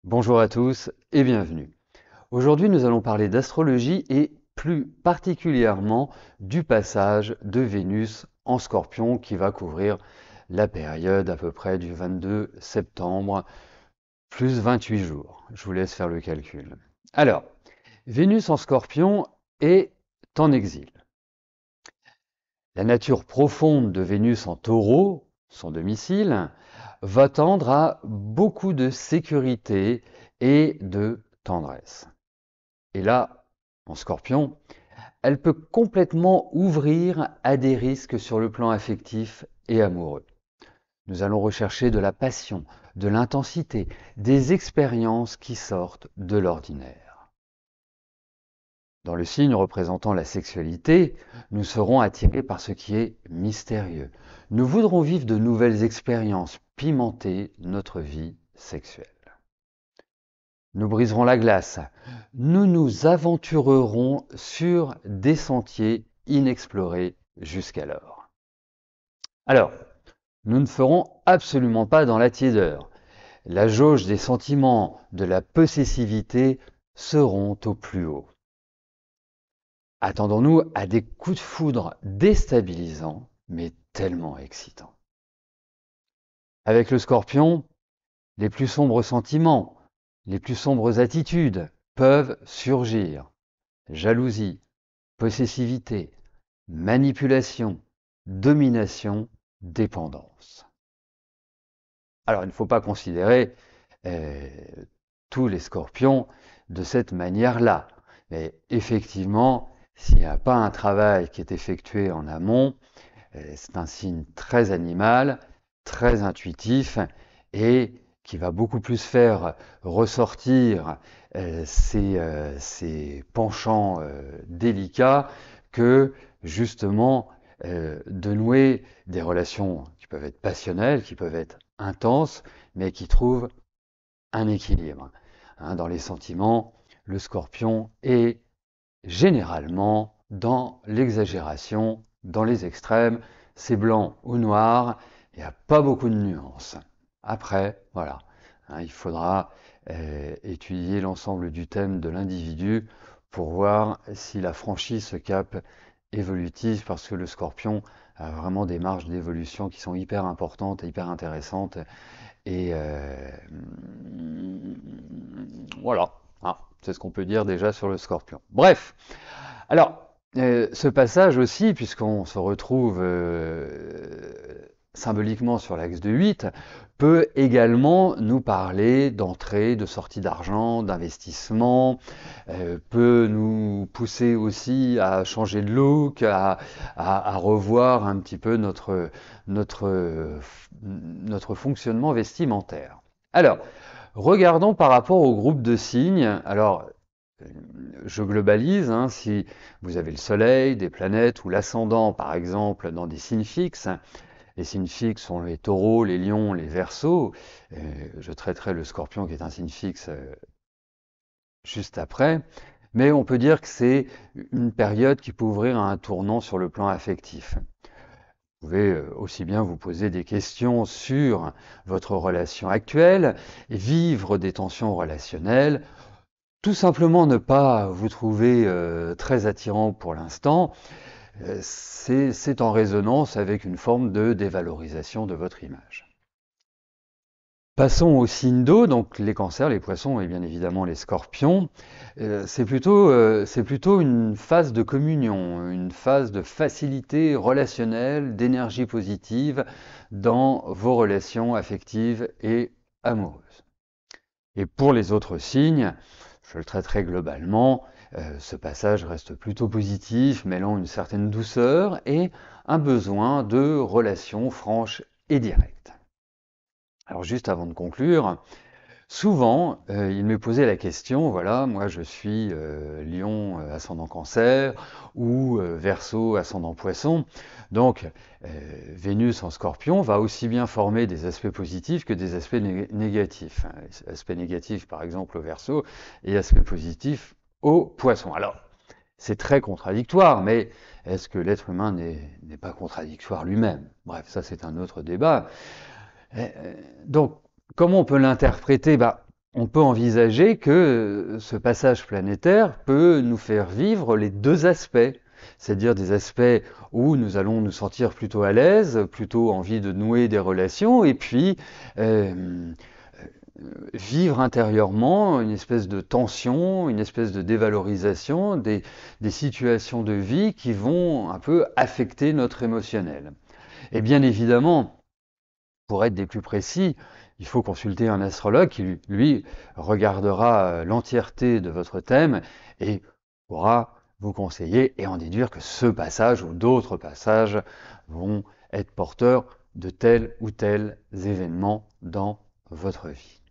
Bonjour à tous et bienvenue. Aujourd'hui, nous allons parler d'astrologie et plus particulièrement du passage de Vénus en Scorpion qui va couvrir la période à peu près du 22 septembre plus 28 jours. Je vous laisse faire le calcul. Alors, Vénus en Scorpion est en exil. La nature profonde de Vénus en Taureau, son domicile, va tendre à beaucoup de sécurité et de tendresse. Et là, en Scorpion, elle peut complètement ouvrir à des risques sur le plan affectif et amoureux. Nous allons rechercher de la passion, de l'intensité, des expériences qui sortent de l'ordinaire. Dans le signe représentant la sexualité, nous serons attirés par ce qui est mystérieux. Nous voudrons vivre de nouvelles expériences, pimenter notre vie sexuelle. Nous briserons la glace. Nous nous aventurerons sur des sentiers inexplorés jusqu'alors. Alors, nous ne ferons absolument pas dans la tiédeur. La jauge des sentiments, de la possessivité seront au plus haut. Attendons-nous à des coups de foudre déstabilisants, mais tellement excitants. Avec le Scorpion, les plus sombres sentiments, les plus sombres attitudes peuvent surgir. Jalousie, possessivité, manipulation, domination, dépendance. Alors il ne faut pas considérer euh, tous les scorpions de cette manière-là. Mais effectivement, s'il n'y a pas un travail qui est effectué en amont, c'est un signe très animal, très intuitif et qui va beaucoup plus faire ressortir ses penchants délicats que justement de nouer des relations qui peuvent être passionnelles, qui peuvent être intenses, mais qui trouvent un équilibre. Hein, dans les sentiments, le scorpion est généralement dans l'exagération, dans les extrêmes, c'est blanc ou noir, il n'y a pas beaucoup de nuances. Après, voilà, hein, il faudra étudier l'ensemble du thème de l'individu pour voir s'il a franchi ce cap évolutif, parce que le scorpion a vraiment des marges d'évolution qui sont hyper importantes et hyper intéressantes. Et voilà, ah, c'est ce qu'on peut dire déjà sur le scorpion. Bref, alors, ce passage aussi, puisqu'on se retrouve symboliquement sur l'axe de 8, peut également nous parler d'entrée, de sortie d'argent, d'investissement, peut nous pousser aussi à changer de look, à revoir un petit peu notre fonctionnement vestimentaire. Alors, regardons par rapport au groupe de signes. Alors, je globalise, hein, si vous avez le Soleil, des planètes ou l'ascendant, par exemple, dans des signes fixes. Les signes fixes sont les taureaux, les lions, les verseaux. Je traiterai le scorpion qui est un signe fixe juste après. Mais on peut dire que c'est une période qui peut ouvrir à un tournant sur le plan affectif. Vous pouvez aussi bien vous poser des questions sur votre relation actuelle, et vivre des tensions relationnelles, tout simplement ne pas vous trouver très attirant pour l'instant, c'est en résonance avec une forme de dévalorisation de votre image. Passons aux signes d'eau, donc les cancers, les poissons et bien évidemment les scorpions. C'est plutôt une phase de communion, une phase de facilité relationnelle, d'énergie positive dans vos relations affectives et amoureuses. Et pour les autres signes, je le traiterai globalement, ce passage reste plutôt positif, mêlant une certaine douceur et un besoin de relations franches et directes. Alors juste avant de conclure, souvent il m'est posé la question, voilà, moi je suis Lion ascendant Cancer ou Verseau ascendant Poisson, donc Vénus en Scorpion va aussi bien former des aspects positifs que des aspects négatifs. Aspects négatifs par exemple au Verseau et aspects positifs au Poisson. Alors c'est très contradictoire, mais est-ce que l'être humain n'est pas contradictoire lui-même? Bref, ça c'est un autre débat. Donc, comment on peut l'interpréter? Bah, on peut envisager que ce passage planétaire peut nous faire vivre les deux aspects, c'est-à-dire des aspects où nous allons nous sentir plutôt à l'aise, plutôt envie de nouer des relations, et puis euh, vivre intérieurement une espèce de tension, une espèce de dévalorisation des situations de vie qui vont un peu affecter notre émotionnel. Et bien évidemment, pour être des plus précis, il faut consulter un astrologue qui, lui, regardera l'entièreté de votre thème et pourra vous conseiller et en déduire que ce passage ou d'autres passages vont être porteurs de tels ou tels événements dans votre vie.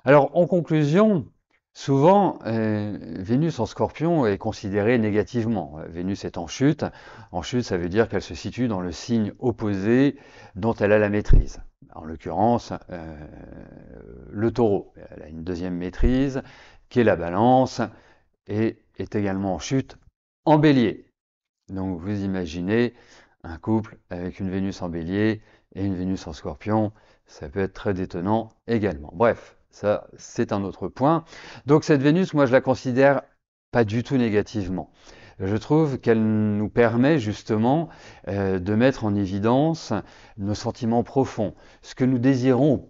Alors, en conclusion, souvent, Vénus en Scorpion est considérée négativement. Vénus est en chute. En chute, ça veut dire qu'elle se situe dans le signe opposé dont elle a la maîtrise. En l'occurrence, le Taureau. Elle a une deuxième maîtrise, qui est la Balance, et est également en chute en Bélier. Donc, vous imaginez un couple avec une Vénus en Bélier et une Vénus en Scorpion, ça peut être très détonnant également. Bref, ça, c'est un autre point. Donc cette Vénus, moi, je la considère pas du tout négativement. Je trouve qu'elle nous permet justement de mettre en évidence nos sentiments profonds, ce que nous désirons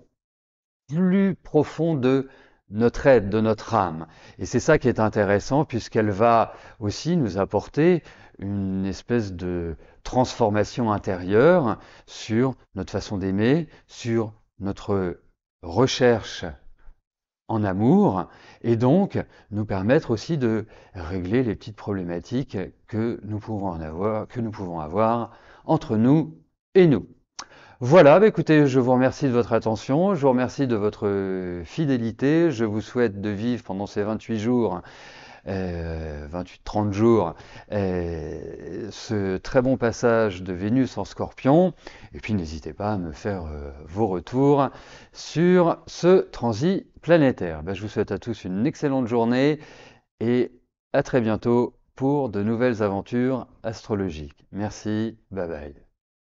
plus profond de notre être, de notre âme. Et c'est ça qui est intéressant puisqu'elle va aussi nous apporter une espèce de transformation intérieure sur notre façon d'aimer, sur notre recherche en amour, et donc nous permettre aussi de régler les petites problématiques que nous pouvons avoir entre nous et nous. Voilà, bah écoutez, je vous remercie de votre attention, je vous remercie de votre fidélité, je vous souhaite de vivre pendant ces 28 jours 28-30 jours, ce très bon passage de Vénus en Scorpion. Et puis n'hésitez pas à me faire vos retours sur ce transit planétaire. Ben, je vous souhaite à tous une excellente journée et à très bientôt pour de nouvelles aventures astrologiques. Merci, bye bye.